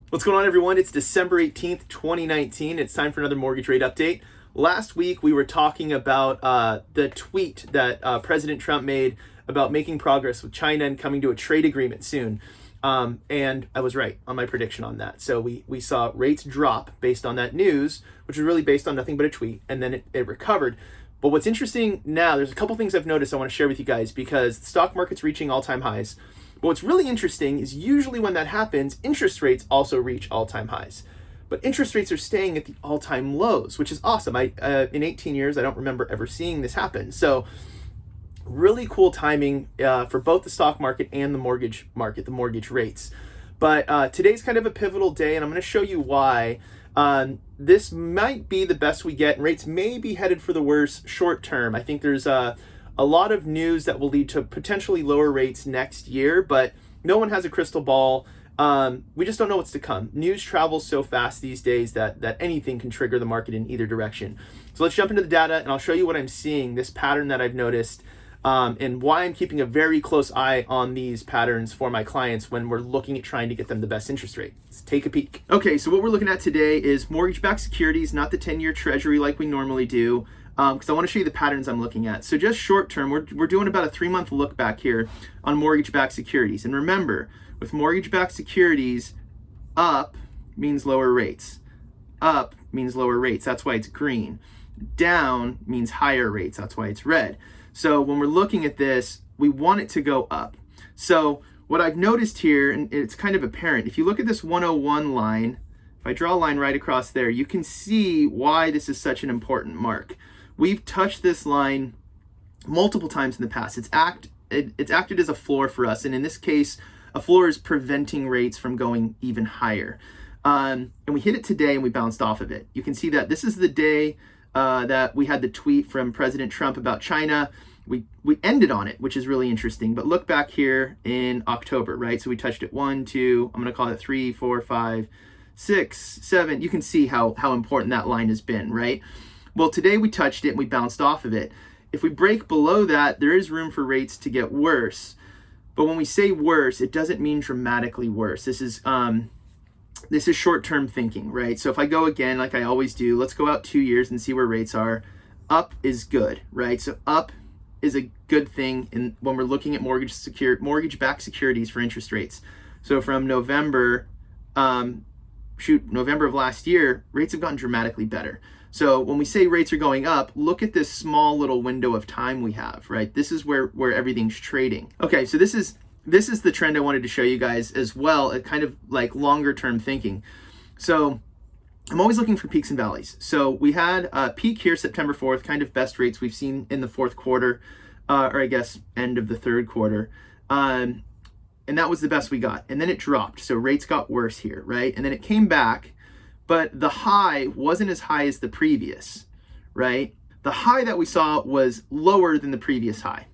What's going on, everyone? It's December 18th, 2019. It's time for another mortgage rate update. Last week, we were talking about the tweet that President Trump made about making progress with China and coming to a trade agreement soon. And I was right on my prediction on that. So we saw rates drop based on that news, which was really based on nothing but a tweet, and then it recovered. But what's interesting now, there's a couple things I've noticed I want to share with you guys because the stock market's reaching all-time highs. But what's really interesting is usually when that happens, interest rates also reach all-time highs. But interest rates are staying at the all-time lows, which is awesome. In 18 years, I don't remember ever seeing this happen. So really cool timing for both the stock market and the mortgage market, the mortgage rates. But today's kind of a pivotal day, and I'm going to show you why. This might be the best we get, and rates may be headed for the worse short term. I think there's a lot of news that will lead to potentially lower rates next year, but no one has a crystal ball. We just don't know what's to come. News travels so fast these days that anything can trigger the market in either direction. So let's jump into the data, and I'll show you what I'm seeing, this pattern that I've noticed, and why I'm keeping a very close eye on these patterns for my clients when we're looking at trying to get them the best interest rate. Let's take a peek. Okay, so what we're looking at today is mortgage-backed securities, not the 10-year treasury like we normally do, because I want to show you the patterns I'm looking at. So just short term, we're doing about a 3-month look back here on mortgage-backed securities. And remember, with mortgage-backed securities, up means lower rates. Up means lower rates. That's why it's green. Down means higher rates. That's why it's red. So when we're looking at this, we want it to go up. So what I've noticed here, and it's kind of apparent, if you look at this 101 line, if I draw a line right across there, you can see why this is such an important mark. We've touched this line multiple times in the past. It's acted as a floor for us, and in this case, a floor is preventing rates from going even higher. And we hit it today, and we bounced off of it. You can see that this is the day that we had the tweet from President Trump about China. We ended on it, which is really interesting. But look back here in October, right? So we touched it 1, 2, I'm going to call it 3, 4, 5, 6, 7. You can see how important that line has been, right? Well, today we touched it and we bounced off of it. If we break below that, there is room for rates to get worse. But when we say worse, it doesn't mean dramatically worse. This is short-term thinking, right? So if I go again, like I always do, let's go out 2 years and see where rates are. Up is good, right? So up is a good thing when we're looking at mortgage-backed securities for interest rates. So from November of last year, rates have gotten dramatically better. So when we say rates are going up, look at this small little window of time we have, right? This is where everything's trading. Okay, so this is the trend I wanted to show you guys as well, at kind of like longer term thinking. So I'm always looking for peaks and valleys. So we had a peak here, September 4th, kind of best rates we've seen in the fourth quarter, or I guess end of the third quarter. And that was the best we got. And then it dropped. So rates got worse here, right? And then it came back, but the high wasn't as high as the previous, right? The high that we saw was lower than the previous high.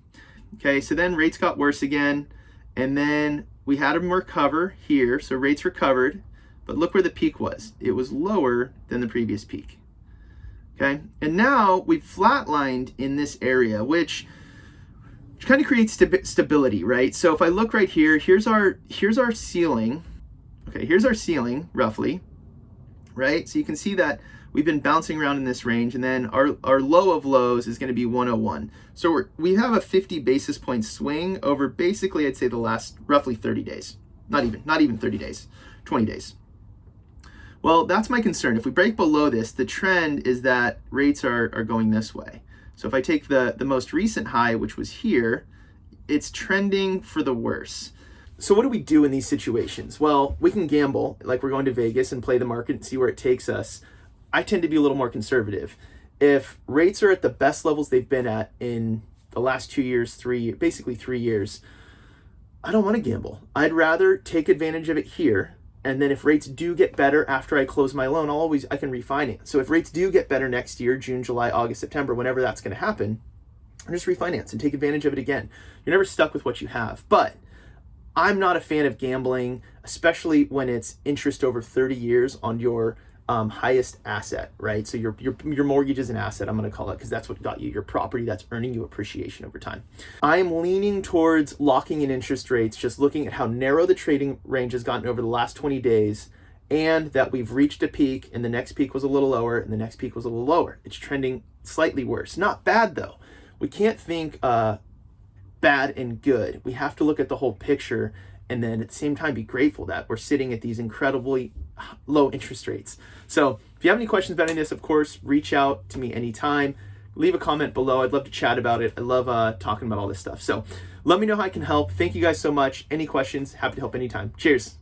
Okay, so then rates got worse again. And then we had them recover here. So rates recovered, but look where the peak was. It was lower than the previous peak. Okay, and now we've flatlined in this area, which kind of creates stability, right? So if I look right here, here's our ceiling. Okay, here's our ceiling roughly, right? So you can see that we've been bouncing around in this range, and then our low of lows is going to be 101. So we have a 50 basis point swing over basically, I'd say, the last roughly 30 days. Not even 30 days, 20 days. Well, that's my concern. If we break below this, the trend is that rates are going this way. So if I take the most recent high, which was here, it's trending for the worse. So what do we do in these situations? Well, we can gamble, like we're going to Vegas and play the market and see where it takes us. I tend to be a little more conservative. If rates are at the best levels they've been at in the last 2 years, basically 3 years, I don't want to gamble. I'd rather take advantage of it here. And then if rates do get better after I close my loan, I can refinance. So if rates do get better next year, June, July, August, September, whenever that's going to happen, I just refinance and take advantage of it again. You're never stuck with what you have. But I'm not a fan of gambling, especially when it's interest over 30 years on your highest asset, right? So your mortgage is an asset, I'm going to call it, because that's what got you your property that's earning you appreciation over time. I'm leaning towards locking in interest rates, just looking at how narrow the trading range has gotten over the last 20 days and that we've reached a peak, and the next peak was a little lower, and the next peak was a little lower. It's trending slightly worse. Not bad, though. We can't think bad and good. We have to look at the whole picture, and then at the same time be grateful that we're sitting at these incredibly low interest rates. So if you have any questions about any of this, of course, reach out to me anytime. Leave a comment below. I'd love to chat about it. I love talking about all this stuff. So let me know how I can help. Thank you guys so much. Any questions, happy to help anytime. Cheers.